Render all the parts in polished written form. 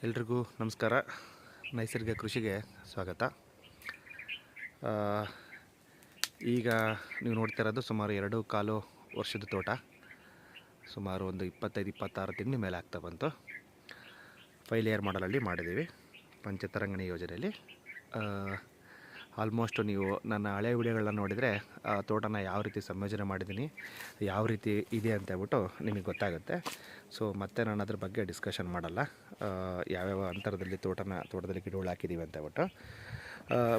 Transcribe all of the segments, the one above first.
ಎಲ್ರಿಗೂ ನಮಸ್ಕಾರ. ನೈಸರ್ಗಿಕ ಕೃಷಿಗೆ ಸ್ವಾಗತ. ಆ, ಈಗ ನೀವು ನೋಡ್ತಾ ಇರೋದು ಸುಮಾರು 2.25 ವರ್ಷದ ತೋಟ. ಸುಮಾರು ಒಂದು 25-26 ತಿಂಗಳ ಮೇಲೆ ಆಗ್ತಾ ಬಂತು. 5 ಲೇಯರ್ ಮಾಡಲಲ್ಲಿ ಮಾಡಿದ್ದೀವಿ, ಪಂಚತರಂಗಿಣಿ ಯೋಜನೆಯಲ್ಲಿ. ಆಲ್ಮೋಸ್ಟ್ ನೀವು ನನ್ನ ಹಳೆ ವಿಡಿಯೋಗಳನ್ನ ನೋಡಿದರೆ ತೋಟನ ಯಾವ ರೀತಿ ಸಂಯೋಜನೆ ಮಾಡಿದ್ದೀನಿ, ಯಾವ ರೀತಿ ಇದೆ ಅಂತ ಹೇಳ್ಬಿಟ್ಟು ನಿಮಗೆ ಗೊತ್ತಾಗುತ್ತೆ. ಸೊ ಮತ್ತೆ ನಾನು ಅದ್ರ ಬಗ್ಗೆ ಡಿಸ್ಕಷನ್ ಮಾಡಲ್ಲ, ಯಾವ್ಯಾವ ಅಂತರದಲ್ಲಿ ತೋಟದಲ್ಲಿ ಗಿಡಗಳು ಹಾಕಿದ್ದೀವಿ ಅಂತ ಹೇಳ್ಬಿಟ್ಟು.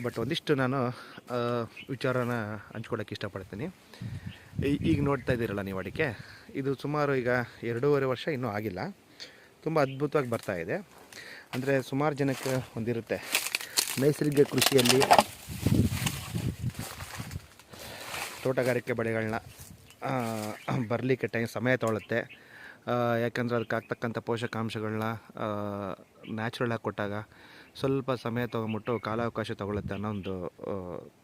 ಬಟ್ ಒಂದಿಷ್ಟು ನಾನು ವಿಚಾರನ ಹಂಚ್ಕೊಳ್ಳೋಕ್ಕೆ ಇಷ್ಟಪಡ್ತೀನಿ. ಈಗ ನೋಡ್ತಾ ಇದ್ದೀರಲ್ಲ ನೀವು ಅಡಿಕೆ, ಇದು ಸುಮಾರು ಈಗ 2.5 ವರ್ಷ ಇನ್ನೂ ಆಗಿಲ್ಲ. ತುಂಬ ಅದ್ಭುತವಾಗಿ ಬರ್ತಾಯಿದೆ. ಅಂದರೆ ಸುಮಾರು ಜನಕ್ಕೆ ಹೊಂದಿರುತ್ತೆ, ನೈಸರ್ಗಿಕ ಕೃಷಿಯಲ್ಲಿ ತೋಟಗಾರಿಕೆ ಬೆಳೆಗಳನ್ನ ಬರಲಿಕ್ಕೆ ಸಮಯ ತೊಗೊಳುತ್ತೆ. ಯಾಕಂದರೆ ಅದಕ್ಕೆ ಆಗ್ತಕ್ಕಂಥ ಪೋಷಕಾಂಶಗಳನ್ನ ನ್ಯಾಚುರಲಾಗಿ ಕೊಟ್ಟಾಗ ಸ್ವಲ್ಪ ಸಮಯ ತೊಗೊಂಬಿಟ್ಟು ಕಾಲಾವಕಾಶ ತೊಗೊಳುತ್ತೆ ಅನ್ನೋ ಒಂದು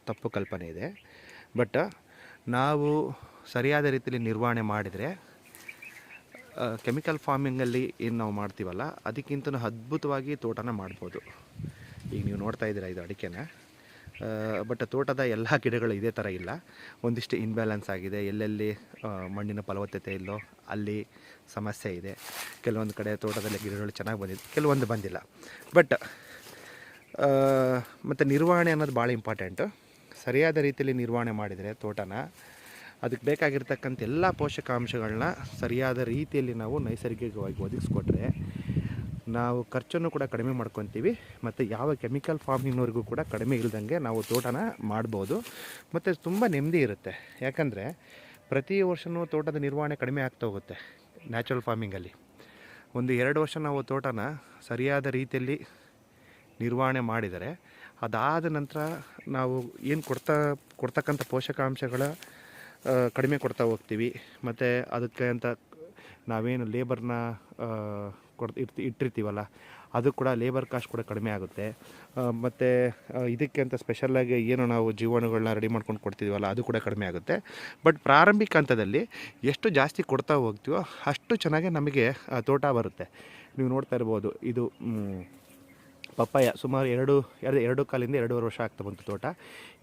ತಪ್ಪು ಕಲ್ಪನೆ ಇದೆ. ಬಟ್ ನಾವು ಸರಿಯಾದ ರೀತಿಯಲ್ಲಿ ನಿರ್ವಹಣೆ ಮಾಡಿದರೆ, ಕೆಮಿಕಲ್ ಫಾರ್ಮಿಂಗಲ್ಲಿ ಏನು ನಾವು ಮಾಡ್ತೀವಲ್ಲ ಅದಕ್ಕಿಂತ ಅದ್ಭುತವಾಗಿ ತೋಟನ ಮಾಡ್ಬೋದು. ಈಗ ನೀವು ನೋಡ್ತಾ ಇದ್ದೀರಾ ಇದು ಅಡಿಕೆನ. ಬಟ್ ತೋಟದ ಎಲ್ಲ ಗಿಡಗಳು ಇದೇ ಥರ ಇಲ್ಲ. ಒಂದಿಷ್ಟು ಇನ್ಬ್ಯಾಲೆನ್ಸ್ ಆಗಿದೆ, ಎಲ್ಲೆಲ್ಲಿ ಮಣ್ಣಿನ ಫಲವತ್ತತೆ ಇಲ್ಲೋ ಅಲ್ಲಿ ಸಮಸ್ಯೆ ಇದೆ. ಕೆಲವೊಂದು ಕಡೆ ತೋಟದಲ್ಲಿ ಗಿಡಗಳು ಚೆನ್ನಾಗಿ ಬಂದಿದೆ, ಕೆಲವೊಂದು ಬಂದಿಲ್ಲ. ಬಟ್ ಮತ್ತು ನಿರ್ವಹಣೆ ಅನ್ನೋದು ಭಾಳ ಇಂಪಾರ್ಟೆಂಟು. ಸರಿಯಾದ ರೀತಿಯಲ್ಲಿ ನಿರ್ವಹಣೆ ಮಾಡಿದರೆ ತೋಟನ, ಅದಕ್ಕೆ ಬೇಕಾಗಿರ್ತಕ್ಕಂಥ ಎಲ್ಲ ಪೋಷಕಾಂಶಗಳನ್ನ ಸರಿಯಾದ ರೀತಿಯಲ್ಲಿ ನಾವು ನೈಸರ್ಗಿಕವಾಗಿ ಒದಗಿಸ್ಕೊಟ್ರೆ ನಾವು ಖರ್ಚನ್ನು ಕೂಡ ಕಡಿಮೆ ಮಾಡ್ಕೊತೀವಿ, ಮತ್ತು ಯಾವ ಕೆಮಿಕಲ್ ಫಾರ್ಮಿಂಗ್ನವರೆಗೂ ಕೂಡ ಕಡಿಮೆ ಇಲ್ದಂಗೆ ನಾವು ತೋಟನ ಮಾಡ್ಬೋದು. ಮತ್ತು ತುಂಬ ನೆಮ್ಮದಿ ಇರುತ್ತೆ. ಯಾಕಂದರೆ ಪ್ರತಿ ವರ್ಷವೂ ತೋಟದ ನಿರ್ವಹಣೆ ಕಡಿಮೆ ಆಗ್ತಾ ಹೋಗುತ್ತೆ. ನ್ಯಾಚುರಲ್ ಫಾರ್ಮಿಂಗಲ್ಲಿ 1-2 ವರ್ಷ ನಾವು ತೋಟನ ಸರಿಯಾದ ರೀತಿಯಲ್ಲಿ ನಿರ್ವಹಣೆ ಮಾಡಿದರೆ, ಅದಾದ ನಂತರ ನಾವು ಏನು ಕೊಡ್ತಕ್ಕಂಥ ಪೋಷಕಾಂಶಗಳ ಕಡಿಮೆ ಕೊಡ್ತಾ ಹೋಗ್ತೀವಿ. ಮತ್ತು ಅದಕ್ಕೆ ಅಂತ ನಾವೇನು ಲೇಬರ್ನ ಇಟ್ಟಿರ್ತೀವಲ್ಲ, ಅದು ಕೂಡ ಲೇಬರ್ ಕಾಸ್ಟ್ ಕೂಡ ಕಡಿಮೆ ಆಗುತ್ತೆ. ಮತ್ತು ಇದಕ್ಕೆ ಅಂತ ಸ್ಪೆಷಲ್ಲಾಗಿ ಏನು ನಾವು ಜೀವಾಣುಗಳನ್ನ ರೆಡಿ ಮಾಡ್ಕೊಂಡು ಕೊಡ್ತಿದ್ದೀವಲ್ಲ, ಅದು ಕೂಡ ಕಡಿಮೆ ಆಗುತ್ತೆ. ಬಟ್ ಪ್ರಾರಂಭಿಕ ಹಂತದಲ್ಲಿ ಎಷ್ಟು ಜಾಸ್ತಿ ಕೊಡ್ತಾ ಹೋಗ್ತೀವೋ ಅಷ್ಟು ಚೆನ್ನಾಗಿ ನಮಗೆ ತೋಟ ಬರುತ್ತೆ. ನೀವು ನೋಡ್ತಾ ಇರ್ಬೋದು, ಇದು ಪಪ್ಪಾಯ ಸುಮಾರು 2.25 2.5 ವರ್ಷ ಆಗ್ತಾ ಬಂತು ತೋಟ.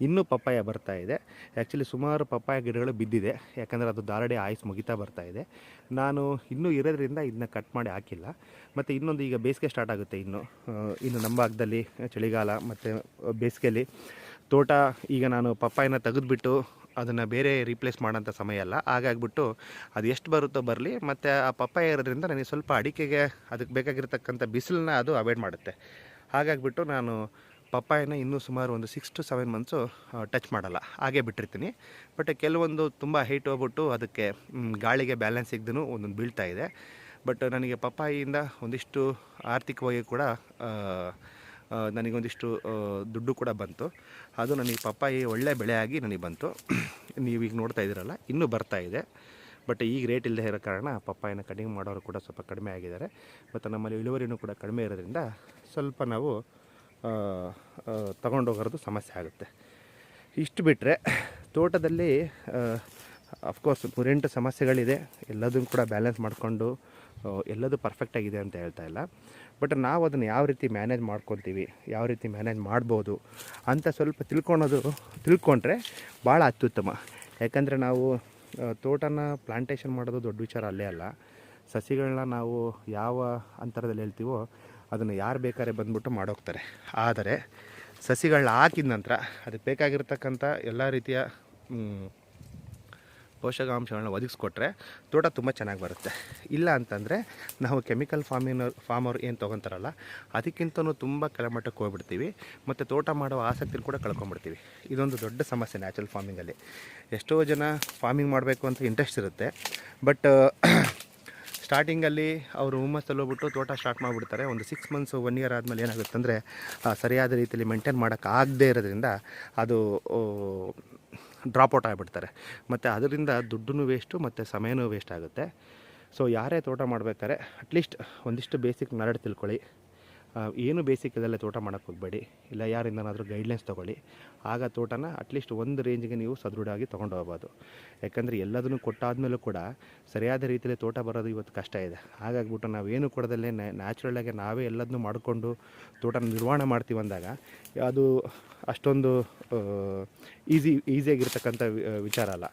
ಇನ್ನೂ ಪಪ್ಪಾಯ ಬರ್ತಾ ಇದೆ. ಆ್ಯಕ್ಚುಲಿ ಸುಮಾರು ಪಪ್ಪಾಯ ಗಿಡಗಳು ಬಿದ್ದಿದೆ, ಯಾಕಂದರೆ ಅದು ದಾರಡೆ ಆಯ್ಸ್ ಮುಗಿತಾ ಬರ್ತಾ ಇದೆ. ನಾನು ಇನ್ನೂ ಇರೋದ್ರಿಂದ ಇದನ್ನ ಕಟ್ ಮಾಡಿ ಹಾಕಿಲ್ಲ. ಮತ್ತು ಇನ್ನೊಂದು, ಈಗ ಬೇಸಿಗೆ ಸ್ಟಾರ್ಟ್ ಆಗುತ್ತೆ. ಇನ್ನು ನಮ್ಮ ಭಾಗದಲ್ಲಿ ಚಳಿಗಾಲ ಮತ್ತು ಬೇಸಿಗೆಯಲ್ಲಿ ತೋಟ, ಈಗ ನಾನು ಪಪ್ಪಾಯನ ತೆಗೆದುಬಿಟ್ಟು ಅದನ್ನು ಬೇರೆ ರೀಪ್ಲೇಸ್ ಮಾಡೋಂಥ ಸಮಯ ಅಲ್ಲ. ಹಾಗಾಗಿಬಿಟ್ಟು ಅದು ಎಷ್ಟು ಬರುತ್ತೋ ಬರಲಿ. ಮತ್ತು ಆ ಪಪ್ಪಾಯ ಇರೋದ್ರಿಂದ ನನಗೆ ಸ್ವಲ್ಪ ಅಡಿಕೆಗೆ ಅದಕ್ಕೆ ಬೇಕಾಗಿರ್ತಕ್ಕಂಥ ಬಿಸಿಲನ್ನ ಅದು ಅವಾಯ್ಡ್ ಮಾಡುತ್ತೆ. ಹಾಗಾಗಿಬಿಟ್ಟು ನಾನು ಪಪ್ಪಾಯನ ಇನ್ನೂ ಸುಮಾರು ಒಂದು 6 to 7 months ಟಚ್ ಮಾಡಲ್ಲ, ಹಾಗೇ ಬಿಟ್ಟಿರ್ತೀನಿ. ಬಟ್ ಕೆಲವೊಂದು ತುಂಬ ಹೈಟ್ ಹೋಗ್ಬಿಟ್ಟು ಅದಕ್ಕೆ ಗಾಳಿಗೆ ಬ್ಯಾಲೆನ್ಸ್ ಸಿಗ್ದೂ ಒಂದೊಂದು ಬೀಳ್ತಾ ಇದೆ. ಬಟ್ ನನಗೆ ಪಪ್ಪಾಯಿಯಿಂದ ಒಂದಿಷ್ಟು ಆರ್ಥಿಕವಾಗಿ ಕೂಡ ನನಗೊಂದಿಷ್ಟು ದುಡ್ಡು ಕೂಡ ಬಂತು. ಅದು ನನಗೆ ಪಪ್ಪಾಯಿ ಒಳ್ಳೆ ಬೆಳೆಯಾಗಿ ನನಗೆ ಬಂತು. ನೀವೀಗ ನೋಡ್ತಾ ಇದ್ದೀರಲ್ಲ, ಇನ್ನೂ ಬರ್ತಾ ಇದೆ. ಬಟ್ ಈಗ ರೇಟ್ ಇಲ್ಲದೆ ಇರೋ ಕಾರಣ ಪಪ್ಪಾಯಿನ ಕಟಿಂಗ್ ಮಾಡೋರು ಕೂಡ ಸ್ವಲ್ಪ ಕಡಿಮೆ ಆಗಿದ್ದಾರೆ. ಮತ್ತು ನಮ್ಮಲ್ಲಿ ಇಳುವರಿನೂ ಕೂಡ ಕಡಿಮೆ ಇರೋದ್ರಿಂದ ಸ್ವಲ್ಪ ನಾವು ತಗೊಂಡೋಗೋದು ಸಮಸ್ಯೆ ಆಗುತ್ತೆ. ಇಷ್ಟು ಬಿಟ್ಟರೆ ತೋಟದಲ್ಲಿ ಅಫ್ಕೋರ್ಸ್ 108 ಸಮಸ್ಯೆಗಳಿದೆ. ಎಲ್ಲದನ್ನು ಕೂಡ ಬ್ಯಾಲೆನ್ಸ್ ಮಾಡಿಕೊಂಡು ಎಲ್ಲದೂ ಪರ್ಫೆಕ್ಟಾಗಿದೆ ಅಂತ ಹೇಳ್ತಾ ಇಲ್ಲ. ಬಟ್ ನಾವು ಅದನ್ನು ಯಾವ ರೀತಿ ಮ್ಯಾನೇಜ್ ಮಾಡ್ಕೊತೀವಿ, ಯಾವ ರೀತಿ ಮ್ಯಾನೇಜ್ ಮಾಡ್ಬೋದು ಅಂತ ಸ್ವಲ್ಪ ತಿಳ್ಕೊಂಡ್ರೆ ಭಾಳ ಅತ್ಯುತ್ತಮ. ಯಾಕಂದರೆ ನಾವು ತೋಟನ ಪ್ಲಾಂಟೇಶನ್ ಮಾಡೋದು ದೊಡ್ಡ ವಿಚಾರ ಅಲ್ಲೇ ಅಲ್ಲ. ಸಸಿಗಳನ್ನ ನಾವು ಯಾವ ಅಂತರದಲ್ಲಿ ಹೇಳ್ತೀವೋ ಅದನ್ನು ಯಾರು ಬೇಕಾದ್ರೆ ಬಂದ್ಬಿಟ್ಟು ಮಾಡೋಗ್ತಾರೆ. ಆದರೆ ಸಸಿಗಳನ್ನ ಹಾಕಿದ ನಂತರ ಅದಕ್ಕೆ ಬೇಕಾಗಿರ್ತಕ್ಕಂಥ ಎಲ್ಲ ರೀತಿಯ ಪೋಷಕಾಂಶಗಳನ್ನ ಒದಗಿಸ್ಕೊಟ್ರೆ ತೋಟ ತುಂಬ ಚೆನ್ನಾಗಿ ಬರುತ್ತೆ. ಇಲ್ಲ ಅಂತಂದರೆ ನಾವು ಕೆಮಿಕಲ್ ಫಾರ್ಮರ್ ಏನು ತೊಗೊತಾರಲ್ಲ, ಅದಕ್ಕಿಂತಲೂ ತುಂಬ ಕೆಳಮಟ್ಟಕ್ಕೆ ಹೋಗ್ಬಿಡ್ತೀವಿ. ಮತ್ತು ತೋಟ ಮಾಡೋ ಆಸಕ್ತಿನ ಕೂಡ ಕಳ್ಕೊಂಬಿಡ್ತೀವಿ. ಇದೊಂದು ದೊಡ್ಡ ಸಮಸ್ಯೆ ನ್ಯಾಚುರಲ್ ಫಾರ್ಮಿಂಗಲ್ಲಿ. ಎಷ್ಟೋ ಜನ ಫಾರ್ಮಿಂಗ್ ಮಾಡಬೇಕು ಅಂತ ಇಂಟ್ರೆಸ್ಟ್ ಇರುತ್ತೆ. ಬಟ್ ಸ್ಟಾರ್ಟಿಂಗಲ್ಲಿ ಅವರು ಹುಮ್ಮಸ್ಸಲ್ಲಿ ಹೋಗ್ಬಿಟ್ಟು ತೋಟ ಸ್ಟಾರ್ಟ್ ಮಾಡಿಬಿಡ್ತಾರೆ. ಒಂದು 6 months 1 year ಆದಮೇಲೆ ಏನಾಗುತ್ತೆ ಅಂದರೆ ಸರಿಯಾದ ರೀತಿಯಲ್ಲಿ ಮೇಂಟೈನ್ ಮಾಡೋಕ್ಕಾಗದೇ ಇರೋದ್ರಿಂದ ಅದು ಡ್ರಾಪ್ಔಟ್ ಆಗಿಬಿಡ್ತಾರೆ. ಮತ್ತು ಅದರಿಂದ ದುಡ್ಡೂ ವೇಸ್ಟು ಮತ್ತು ಸಮಯನೂ ವೇಸ್ಟ್ ಆಗುತ್ತೆ. ಸೊ ಯಾರೇ ತೋಟ ಮಾಡಬೇಕಾದ್ರೆ ಅಟ್ಲೀಸ್ಟ್ ಒಂದಿಷ್ಟು ಬೇಸಿಕ್ ನಾಲೆಡ್ಜ್ ತಿಳ್ಕೊಳ್ಳಿ. ಏನು ಬೇಸಿಕ್ಕದಲ್ಲೇ ತೋಟ ಮಾಡೋಕ್ಕೆ ಹೋಗಬೇಡಿ, ಇಲ್ಲ ಯಾರಿಂದನಾದರೂ ಗೈಡ್ಲೈನ್ಸ್ ತೊಗೊಳ್ಳಿ. ಆಗ ತೋಟನ ಅಟ್ಲೀಸ್ಟ್ ಒಂದು ರೇಂಜಿಗೆ ನೀವು ಸದೃಢವಾಗಿ ತೊಗೊಂಡು ಹೋಗ್ಬೋದು. ಯಾಕಂದರೆ ಎಲ್ಲದನ್ನು ಕೊಟ್ಟಾದಮೇಲೂ ಕೂಡ ಸರಿಯಾದ ರೀತಿಯಲ್ಲಿ ತೋಟ ಬರೋದು ಇವತ್ತು ಕಷ್ಟ ಇದೆ. ಹಾಗಾಗ್ಬಿಟ್ಟು ನಾವೇನು ಕೊಡೋದಲ್ಲೇ ನ್ಯಾಚುರಲಾಗಿ ನಾವೇ ಎಲ್ಲದನ್ನೂ ಮಾಡಿಕೊಂಡು ತೋಟನ ನಿರ್ವಹಣೆ ಮಾಡ್ತೀವಿ ಅಂದಾಗ ಅದು ಅಷ್ಟೊಂದು ಈಸಿಯಾಗಿರ್ತಕ್ಕಂಥ ವಿಚಾರ ಅಲ್ಲ.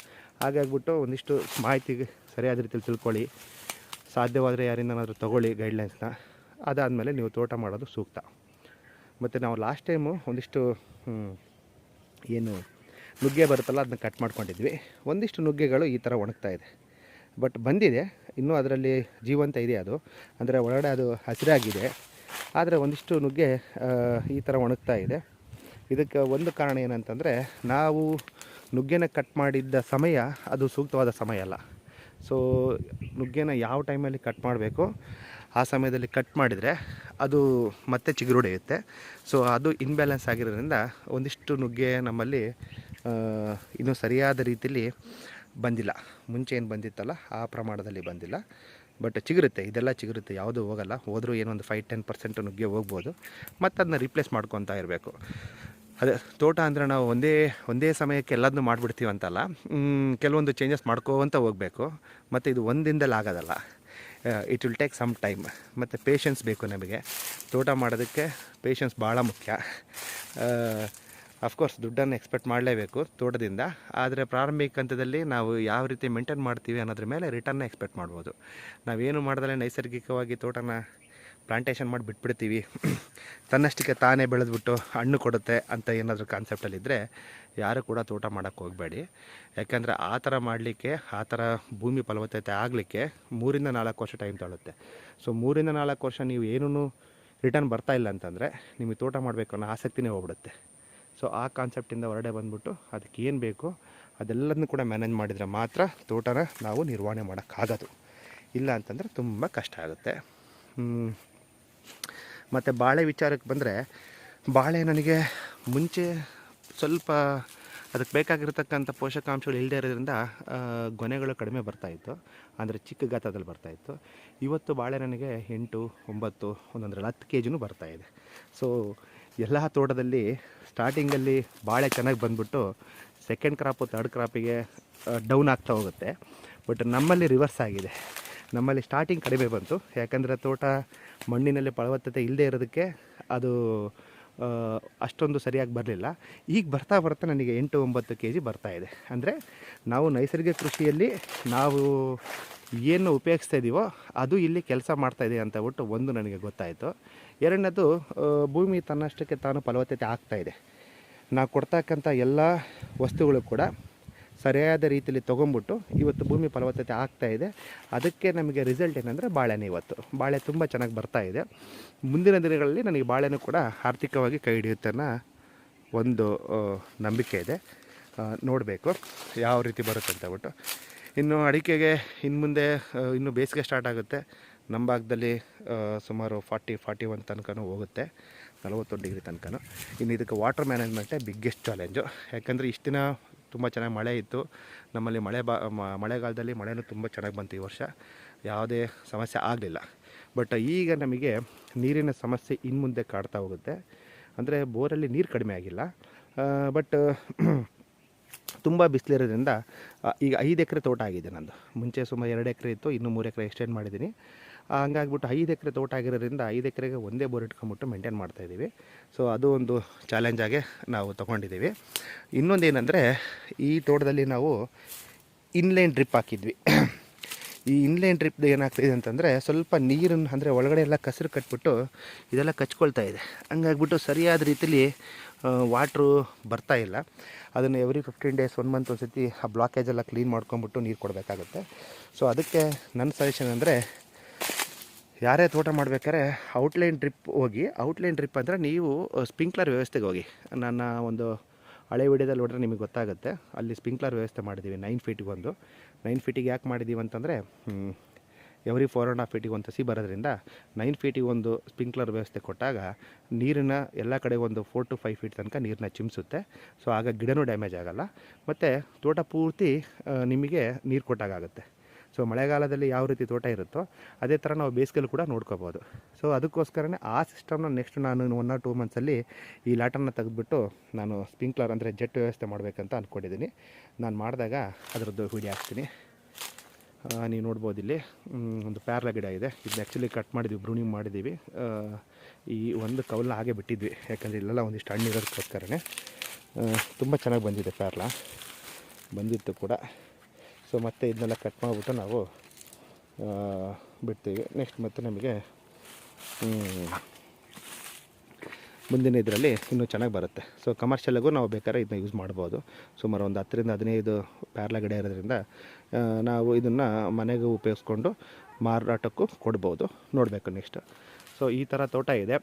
ಹಾಗಾಗ್ಬಿಟ್ಟು ಒಂದಿಷ್ಟು ಮಾಹಿತಿಗೆ ಸರಿಯಾದ ರೀತಿಯಲ್ಲಿ ತಿಳ್ಕೊಳ್ಳಿ, ಸಾಧ್ಯವಾದರೆ ಯಾರಿಂದನಾದರೂ ತೊಗೊಳ್ಳಿ ಗೈಡ್ಲೈನ್ಸ್ನ. ಅದಾದಮೇಲೆ ನೀವು ತೋಟ ಮಾಡೋದು ಸೂಕ್ತ. ಮತ್ತು ನಾವು ಲಾಸ್ಟ್ ಟೈಮು ಒಂದಿಷ್ಟು ಏನು ನುಗ್ಗೆ ಬರುತ್ತಲ್ಲ ಅದನ್ನ ಕಟ್ ಮಾಡ್ಕೊಂಡಿದ್ವಿ. ಒಂದಿಷ್ಟು ನುಗ್ಗೆಗಳು ಈ ಥರ ಒಣಗ್ತಾ ಇದೆ, ಬಟ್ ಬಂದಿದೆ, ಇನ್ನೂ ಅದರಲ್ಲಿ ಜೀವಂತ ಇದೆ. ಅದು ಅಂದರೆ ಒಳಗಡೆ ಅದು ಹಸಿರಾಗಿದೆ, ಆದರೆ ಒಂದಿಷ್ಟು ನುಗ್ಗೆ ಈ ಥರ ಒಣಗ್ತಾ ಇದೆ. ಇದಕ್ಕೆ ಒಂದು ಕಾರಣ ಏನಂತಂದರೆ ನಾವು ನುಗ್ಗೆನ ಕಟ್ ಮಾಡಿದ್ದ ಸಮಯ ಅದು ಸೂಕ್ತವಾದ ಸಮಯ ಅಲ್ಲ. ಸೊ ನುಗ್ಗೆನ ಯಾವ ಟೈಮಲ್ಲಿ ಕಟ್ ಮಾಡಬೇಕು ಆ ಸಮಯದಲ್ಲಿ ಕಟ್ ಮಾಡಿದರೆ ಅದು ಮತ್ತೆ ಚಿಗುರೊಡೆಯುತ್ತೆ. ಸೊ ಅದು ಇನ್ಬ್ಯಾಲೆನ್ಸ್ ಆಗಿರೋದ್ರಿಂದ ಒಂದಿಷ್ಟು ನುಗ್ಗೆ ನಮ್ಮಲ್ಲಿ ಇನ್ನೂ ಸರಿಯಾದ ರೀತಿಯಲ್ಲಿ ಬಂದಿಲ್ಲ. ಮುಂಚೆ ಏನು ಬಂದಿತ್ತಲ್ಲ ಆ ಪ್ರಮಾಣದಲ್ಲಿ ಬಂದಿಲ್ಲ. ಬಟ್ ಚಿಗುರುತ್ತೆ, ಇದೆಲ್ಲ ಚಿಗುರುತ್ತೆ, ಯಾವುದೂ ಹೋಗಲ್ಲ. ಹೋದರೂ ಏನೊಂದು 5-10% ನುಗ್ಗೆ ಹೋಗ್ಬೋದು. ಮತ್ತು ಅದನ್ನ ರೀಪ್ಲೇಸ್ ಮಾಡ್ಕೊತಾ ಇರಬೇಕು. ಅದೇ ತೋಟ ಅಂದರೆ ನಾವು ಒಂದೇ ಸಮಯಕ್ಕೆ ಎಲ್ಲದನ್ನೂ ಮಾಡಿಬಿಡ್ತೀವಿ ಅಂತಲ್ಲ, ಕೆಲವೊಂದು ಚೇಂಜಸ್ ಮಾಡ್ಕೋವಂತ ಹೋಗಬೇಕು. ಮತ್ತು ಇದು ಒಂದಿಂದಲೇ ಆಗೋದಲ್ಲ, it will take some time. ಮತ್ತು ಪೇಷನ್ಸ್ ಬೇಕು ನಮಗೆ. ತೋಟ ಮಾಡೋದಕ್ಕೆ ಪೇಷನ್ಸ್ ಭಾಳ ಮುಖ್ಯ. ಅಫ್ಕೋರ್ಸ್ ದುಡ್ಡನ್ನು ಎಕ್ಸ್ಪೆಕ್ಟ್ ಮಾಡಲೇಬೇಕು ತೋಟದಿಂದ, ಆದರೆ ಪ್ರಾರಂಭಿಕ ಹಂತದಲ್ಲಿ ನಾವು ಯಾವ ರೀತಿ ಮೇಂಟೈನ್ ಮಾಡ್ತೀವಿ ಅನ್ನೋದ್ರ ಮೇಲೆ ರಿಟರ್ನ್ನ ಎಕ್ಸ್ಪೆಕ್ಟ್ ಮಾಡ್ಬೋದು. ನಾವೇನು ಮಾಡ್ದಲೇ ನೈಸರ್ಗಿಕವಾಗಿ ತೋಟನ ಪ್ಲಾಂಟೇಷನ್ ಮಾಡಿ ಬಿಟ್ಬಿಡ್ತೀವಿ, ತನ್ನಷ್ಟಕ್ಕೆ ತಾನೇ ಬೆಳೆದ್ಬಿಟ್ಟು ಹಣ್ಣು ಕೊಡುತ್ತೆ ಅಂತ ಏನಾದರೂ ಕಾನ್ಸೆಪ್ಟಲ್ಲಿದ್ದರೆ ಯಾರು ಕೂಡ ತೋಟ ಮಾಡೋಕ್ಕೆ ಹೋಗಬೇಡಿ. ಯಾಕಂದರೆ ಆ ಥರ ಮಾಡಲಿಕ್ಕೆ, ಆ ಥರ ಭೂಮಿ ಫಲವತ್ತತೆ ಆಗಲಿಕ್ಕೆ 3-4 ವರ್ಷ ಟೈಮ್ ತಗೊಳುತ್ತೆ. ಸೊ 3-4 ವರ್ಷ ನೀವು ಏನೂ ರಿಟರ್ನ್ ಬರ್ತಾಯಿಲ್ಲ ಅಂತಂದರೆ ನಿಮಗೆ ತೋಟ ಮಾಡಬೇಕು ಅನ್ನೋ ಆಸಕ್ತಿನೇ ಹೋಗ್ಬಿಡುತ್ತೆ. ಸೊ ಆ ಕಾನ್ಸೆಪ್ಟಿಂದ ಹೊರಡೆ ಬಂದ್ಬಿಟ್ಟು ಅದಕ್ಕೆ ಏನು ಬೇಕೋ ಅದೆಲ್ಲದನ್ನೂ ಕೂಡ ಮ್ಯಾನೇಜ್ ಮಾಡಿದರೆ ಮಾತ್ರ ತೋಟನ ನಾವು ನಿರ್ವಹಣೆ ಮಾಡೋಕ್ಕಾಗೋದು. ಇಲ್ಲ ಅಂತಂದರೆ ತುಂಬ ಕಷ್ಟ ಆಗುತ್ತೆ. ಮತ್ತು ಬಾಳೆ ವಿಚಾರಕ್ಕೆ ಬಂದರೆ, ಬಾಳೆ ನನಗೆ ಮುಂಚೆ ಸ್ವಲ್ಪ ಅದಕ್ಕೆ ಬೇಕಾಗಿರ್ತಕ್ಕಂಥ ಪೋಷಕಾಂಶಗಳು ಇಲ್ಲದೇ ಇರೋದ್ರಿಂದ ಗೊನೆಗಳು ಕಡಿಮೆ ಬರ್ತಾಯಿತ್ತು, ಅಂದರೆ ಚಿಕ್ಕ ಗಾತ್ರದಲ್ಲಿ ಬರ್ತಾಯಿತ್ತು. ಇವತ್ತು ಬಾಳೆ ನನಗೆ 8, 9, ಒಂದೊಂದರಲ್ಲಿ 10 kg ಬರ್ತಾಯಿದೆ. ಸೊ ಎಲ್ಲ ತೋಟದಲ್ಲಿ ಸ್ಟಾರ್ಟಿಂಗಲ್ಲಿ ಬಾಳೆ ಚೆನ್ನಾಗಿ ಬಂದ್ಬಿಟ್ಟು ಸೆಕೆಂಡ್ ಕ್ರಾಪು ಥರ್ಡ್ ಕ್ರಾಪಿಗೆ ಡೌನ್ ಆಗ್ತಾ ಹೋಗುತ್ತೆ. ಬಟ್ ನಮ್ಮಲ್ಲಿ ರಿವರ್ಸ್ ಆಗಿದೆ. ನಮ್ಮಲ್ಲಿ ಸ್ಟಾರ್ಟಿಂಗ್ ಕಡಿಮೆ ಬಂತು, ಯಾಕಂದರೆ ತೋಟ ಮಣ್ಣಿನಲ್ಲಿ ಫಲವತ್ತತೆ ಇಲ್ಲದೆ ಇರೋದಕ್ಕೆ ಅದು ಅಷ್ಟೊಂದು ಸರಿಯಾಗಿ ಬರಲಿಲ್ಲ. ಈಗ ಬರ್ತಾ ನನಗೆ 8-9 kg ಬರ್ತಾಯಿದೆ. ಅಂದರೆ ನಾವು ನೈಸರ್ಗಿಕ ಕೃಷಿಯಲ್ಲಿ ನಾವು ಏನು ಉಪಯೋಗಿಸ್ತಾ ಇದ್ದೀವೋ ಅದು ಇಲ್ಲಿ ಕೆಲಸ ಮಾಡ್ತಾಯಿದೆ ಅಂತ ಬಿಟ್ಟು ಒಂದು ನನಗೆ ಗೊತ್ತಾಯಿತು. ಎರಡನೇದು, ಭೂಮಿ ತನ್ನಷ್ಟಕ್ಕೆ ತಾನು ಫಲವತ್ತತೆ ಆಗ್ತಾಯಿದೆ. ನಾವು ಕೊಡ್ತಕ್ಕಂಥ ಎಲ್ಲ ವಸ್ತುಗಳು ಕೂಡ ಸರಿಯಾದ ರೀತಿಯಲ್ಲಿ ತೊಗೊಂಬಿಟ್ಟು ಇವತ್ತು ಭೂಮಿ ಫಲವತ್ತತೆ ಆಗ್ತಾಯಿದೆ. ಅದಕ್ಕೆ ನಮಗೆ ರಿಸಲ್ಟ್ ಏನಂದರೆ ಬಾಳೆನೇ. ಇವತ್ತು ಬಾಳೆ ತುಂಬ ಚೆನ್ನಾಗಿ ಬರ್ತಾಯಿದೆ. ಮುಂದಿನ ದಿನಗಳಲ್ಲಿ ನನಗೆ ಬಾಳೆನೂ ಕೂಡ ಆರ್ಥಿಕವಾಗಿ ಕೈ ಹಿಡಿಯುತ್ತೆ ಅನ್ನೋ ಒಂದು ನಂಬಿಕೆ ಇದೆ. ನೋಡಬೇಕು ಯಾವ ರೀತಿ ಬರುತ್ತೆ ಅಂತ ಬಿಟ್ಟು. ಇನ್ನು ಅಡಿಕೆಗೆ ಇನ್ನು ಮುಂದೆ ಇನ್ನೂ ಬೇಸಿಗೆ ಸ್ಟಾರ್ಟ್ ಆಗುತ್ತೆ. ನಮ್ಮ ಭಾಗದಲ್ಲಿ ಸುಮಾರು 40-41 ತನಕನೂ ಹೋಗುತ್ತೆ, 40 ಡಿಗ್ರಿ ತನಕನೂ. ಇನ್ನು ಇದಕ್ಕೆ ವಾಟರ್ ಮ್ಯಾನೇಜ್ಮೆಂಟೇ ಬಿಗ್ಗೆಸ್ಟ್ ಚಾಲೆಂಜು. ಯಾಕಂದರೆ ಇಷ್ಟು ದಿನ ತುಂಬ ಚೆನ್ನಾಗಿ ಮಳೆ ಇತ್ತು ನಮ್ಮಲ್ಲಿ. ಮಳೆಗಾಲದಲ್ಲಿ ಮಳೆನೂ ತುಂಬ ಚೆನ್ನಾಗಿ ಬಂತು ಈ ವರ್ಷ, ಯಾವುದೇ ಸಮಸ್ಯೆ ಆಗಲಿಲ್ಲ. ಬಟ್ ಈಗ ನಮಗೆ ನೀರಿನ ಸಮಸ್ಯೆ ಇನ್ನು ಮುಂದೆ ಕಾಡ್ತಾ ಹೋಗುತ್ತೆ. ಅಂದರೆ ಬೋರಲ್ಲಿ ನೀರು ಕಡಿಮೆ ಆಗಿಲ್ಲ, ಬಟ್ ತುಂಬ ಬಿಸಿಲಿರೋದ್ರಿಂದ ಈಗ 5 ಎಕರೆ ತೋಟ ಆಗಿದೆ ನಂದು. ಮುಂಚೆ ಸುಮಾರು 2 ಎಕರೆ ಇತ್ತು, ಇನ್ನೂ 3 ಎಕರೆ ಎಕ್ಸ್ಟೆಂಡ್ ಮಾಡಿದ್ದೀನಿ. ಹಂಗಾಗ್ಬಿಟ್ಟು 5 ಎಕರೆ ತೋಟ ಆಗಿರೋದ್ರಿಂದ 5 ಎಕರೆಗೆ ಒಂದೇ ಬೋರ್ ಇಟ್ಕೊಂಬಿಟ್ಟು ಮೇಂಟೈನ್ ಮಾಡ್ತಾಯಿದ್ದೀವಿ. ಸೊ ಅದು ಒಂದು ಚಾಲೆಂಜಾಗೆ ನಾವು ತೊಗೊಂಡಿದ್ದೀವಿ. ಇನ್ನೊಂದೇನೆಂದರೆ, ಈ ತೋಟದಲ್ಲಿ ನಾವು ಇನ್ಲೈನ್ ಡ್ರಿಪ್ ಹಾಕಿದ್ವಿ. ಈ ಇನ್ಲೈನ್ ಡ್ರಿಪ್ದು ಏನಾಗ್ತಾಯಿದೆ ಅಂತಂದರೆ, ಸ್ವಲ್ಪ ನೀರನ್ನು ಅಂದರೆ ಒಳಗಡೆ ಎಲ್ಲ ಕಸರು ಕಟ್ಬಿಟ್ಟು ಇದೆಲ್ಲ ಕಚ್ಕೊಳ್ತಾ ಇದೆ. ಹಂಗಾಗ್ಬಿಟ್ಟು ಸರಿಯಾದ ರೀತಿಲಿ ವಾಟ್ರು ಬರ್ತಾಯಿಲ್ಲ. ಅದನ್ನು ಎವ್ರಿ 15 days 1 month ಒಂದ್ಸತಿ ಆ ಬ್ಲಾಕೇಜ್ ಎಲ್ಲ ಕ್ಲೀನ್ ಮಾಡ್ಕೊಂಬಿಟ್ಟು ನೀರು ಕೊಡಬೇಕಾಗುತ್ತೆ. ಸೊ ಅದಕ್ಕೆ ನನ್ನ ಸಜೆಷನ್ ಅಂದರೆ, ಯಾರೇ ತೋಟ ಮಾಡಬೇಕಾದ್ರೆ ಔಟ್ಲೈನ್ ಡ್ರಿಪ್ ಹೋಗಿ. ಔಟ್ಲೈನ್ ಡ್ರಿಪ್ ಅಂದರೆ ನೀವು ಸ್ಪ್ರಿಂಕ್ಲರ್ ವ್ಯವಸ್ಥೆಗೆ ಹೋಗಿ. ನನ್ನ ಒಂದು ಹಳೆ ವಿಡಿಯೋದಲ್ಲಿ ನೋಡಿದ್ರೆ ನಿಮಗೆ ಗೊತ್ತಾಗುತ್ತೆ. ಅಲ್ಲಿ ಸ್ಪ್ರಿಂಕ್ಲರ್ ವ್ಯವಸ್ಥೆ ಮಾಡಿದ್ದೀವಿ 9 feetಗೆ ಒಂದು. 9 feetಗೆ ಯಾಕೆ ಮಾಡಿದ್ದೀವಿ ಅಂತಂದರೆ, ಎವ್ರಿ 4.5 feetಗೆ ಒಂದು ಸಸಿ ಬರೋದ್ರಿಂದ 9 feetಗೆ ಒಂದು ಸ್ಪ್ರಿಂಕ್ಲರ್ ವ್ಯವಸ್ಥೆ ಕೊಟ್ಟಾಗ ನೀರನ್ನ ಎಲ್ಲ ಕಡೆ ಒಂದು 4 to 5 feet ತನಕ ನೀರನ್ನ ಚಿಮ್ಮಿಸುತ್ತೆ. ಸೊ ಆಗ ಗಿಡನೂ ಡ್ಯಾಮೇಜ್ ಆಗೋಲ್ಲ, ಮತ್ತು ತೋಟ ಪೂರ್ತಿ ನಿಮಗೆ ನೀರು ಕೊಟ್ಟಾಗುತ್ತೆ. ಸೊ ಮಳೆಗಾಲದಲ್ಲಿ ಯಾವ ರೀತಿ ತೋಟ ಇರುತ್ತೋ ಅದೇ ಥರ ನಾವು ಬೇಸಿಗೆಯಲ್ಲಿ ಕೂಡ ನೋಡ್ಕೋಬೋದು. ಸೊ ಅದಕ್ಕೋಸ್ಕರನೇ ಆ ಸಿಸ್ಟಮ್ನ ನೆಕ್ಸ್ಟ್ ನಾನು 1 or 2 ಮಂತ್ಸಲ್ಲಿ ಈ ಲ್ಯಾಟರ್ನ ತೆಗೆದುಬಿಟ್ಟು ನಾನು ಸ್ಪ್ರಿಂಕ್ಲರ್ ಅಂದರೆ ಜೆಟ್ ವ್ಯವಸ್ಥೆ ಮಾಡಬೇಕಂತ ಅಂದ್ಕೊಂಡಿದ್ದೀನಿ. ನಾನು ಮಾಡಿದಾಗ ಅದರದ್ದು ವೀಡಿಯೋ ಹಾಕ್ತೀನಿ. ನೀವು ನೋಡ್ಬೋದು ಇಲ್ಲಿ ಒಂದು ಪ್ಯಾರ್ಲ ಗಿಡ ಇದೆ. ಇದನ್ನ ಆ್ಯಕ್ಚುಲಿ ಕಟ್ ಮಾಡಿದ್ವಿ, ಬ್ರೂನಿಂಗ್ ಮಾಡಿದ್ದೀವಿ. ಈ ಒಂದು ಕವಲನ್ನ ಹಾಗೆ ಬಿಟ್ಟಿದ್ವಿ, ಯಾಕಂದರೆ ಇಲ್ಲೆಲ್ಲ ಒಂದಿಷ್ಟು ಹಣ್ಣು ಇರೋದಕ್ಕೋಸ್ಕರನೇ. ತುಂಬ ಚೆನ್ನಾಗಿ ಬಂದಿದೆ, ಪ್ಯಾರ್ಲ ಬಂದಿತ್ತು ಕೂಡ. ಸೊ ಮತ್ತೆ ಇದನ್ನೆಲ್ಲ ಕಟ್ ಮಾಡಿಬಿಟ್ಟು ನಾವು ಬಿಡ್ತೀವಿ. ನೆಕ್ಸ್ಟ್ ಮತ್ತೆ ನಮಗೆ ಮುಂದಿನ ಇದರಲ್ಲಿ ಇನ್ನೂ ಚೆನ್ನಾಗಿ ಬರುತ್ತೆ. ಸೊ ಕಮರ್ಷಿಯಲ್ಗೂ ನಾವು ಬೇಕಾದ್ರೆ ಇದನ್ನ ಯೂಸ್ ಮಾಡ್ಬೋದು. ಸುಮಾರು ಒಂದು 10 ರಿಂದ 15 ಪ್ಯಾರ್ಲ ಗಿಡ ಇರೋದ್ರಿಂದ ನಾವು ಇದನ್ನು ಮನೆಗೆ ಉಪಯೋಗಿಸ್ಕೊಂಡು ಮಾರಾಟಕ್ಕೂ ಕೊಡ್ಬೋದು. ನೋಡಬೇಕು ನೆಕ್ಸ್ಟ್. ಸೊ ಈ ಥರ ತೋಟ ಇದೆ.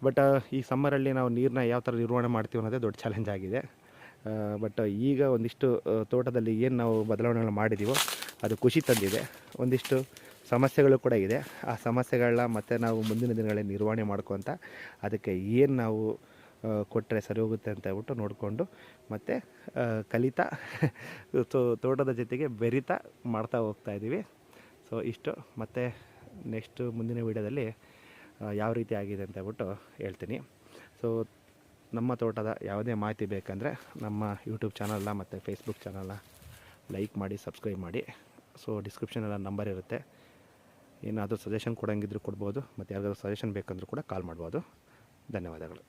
ಬಟ್ ಈ ಸಮ್ಮರಲ್ಲಿ ನಾವು ನೀರನ್ನ ಯಾವ ಥರ ನಿರ್ವಹಣೆ ಮಾಡ್ತೀವಿ ಅನ್ನೋದೇ ದೊಡ್ಡ ಚಾಲೆಂಜ್ ಆಗಿದೆ. ಬಟ್ ಈಗ ಒಂದಿಷ್ಟು ತೋಟದಲ್ಲಿ ಏನು ನಾವು ಬದಲಾವಣೆಗಳು ಮಾಡಿದ್ದೀವೋ ಅದು ಖುಷಿ ತಂದಿದೆ. ಒಂದಿಷ್ಟು ಸಮಸ್ಯೆಗಳು ಕೂಡ ಇದೆ. ಆ ಸಮಸ್ಯೆಗಳನ್ನ ಮತ್ತೆ ನಾವು ಮುಂದಿನ ದಿನಗಳಲ್ಲಿ ನಿರ್ವಹಣೆ ಮಾಡ್ಕೊತ ಅದಕ್ಕೆ ಏನು ನಾವು ಕೊಟ್ಟರೆ ಸರಿ ಹೋಗುತ್ತೆ ಅಂತ ಹೇಳ್ಬಿಟ್ಟು ನೋಡಿಕೊಂಡು ಮತ್ತು ಕಲಿತಾ ತೋಟದ ಜೊತೆಗೆ ಬೆರಿತಾ ಮಾಡ್ತಾ ಹೋಗ್ತಾಯಿದ್ದೀವಿ. ಸೊ ಇಷ್ಟು. ಮತ್ತು ನೆಕ್ಸ್ಟ್ ಮುಂದಿನ ವೀಡಿಯೋದಲ್ಲಿ ಯಾವ ರೀತಿ ಆಗಿದೆ ಅಂತ ಹೇಳ್ಬಿಟ್ಟು ಹೇಳ್ತೀನಿ. ಸೊ ನಮ್ಮ ತೋಟದ ಯಾವುದೇ ಮಾಹಿತಿ ಬೇಕಂದರೆ ನಮ್ಮ ಯೂಟ್ಯೂಬ್ ಚಾನಲ್ನ ಮತ್ತು ಫೇಸ್ಬುಕ್ ಚಾನಲ್ನ ಲೈಕ್ ಮಾಡಿ, ಸಬ್ಸ್ಕ್ರೈಬ್ ಮಾಡಿ. ಸೊ ಡಿಸ್ಕ್ರಿಪ್ಷನೆಲ್ಲ ನಂಬರ್ ಇರುತ್ತೆ. ಏನಾದರೂ ಸಜೆಷನ್ ಕೊಡೋಂಗಿದ್ರು ಕೊಡ್ಬೋದು, ಮತ್ತು ಯಾರಿಗಾದ್ರೂ ಸಜೆಷನ್ ಬೇಕಂದ್ರೂ ಕೂಡ ಕಾಲ್ ಮಾಡ್ಬೋದು. ಧನ್ಯವಾದಗಳು.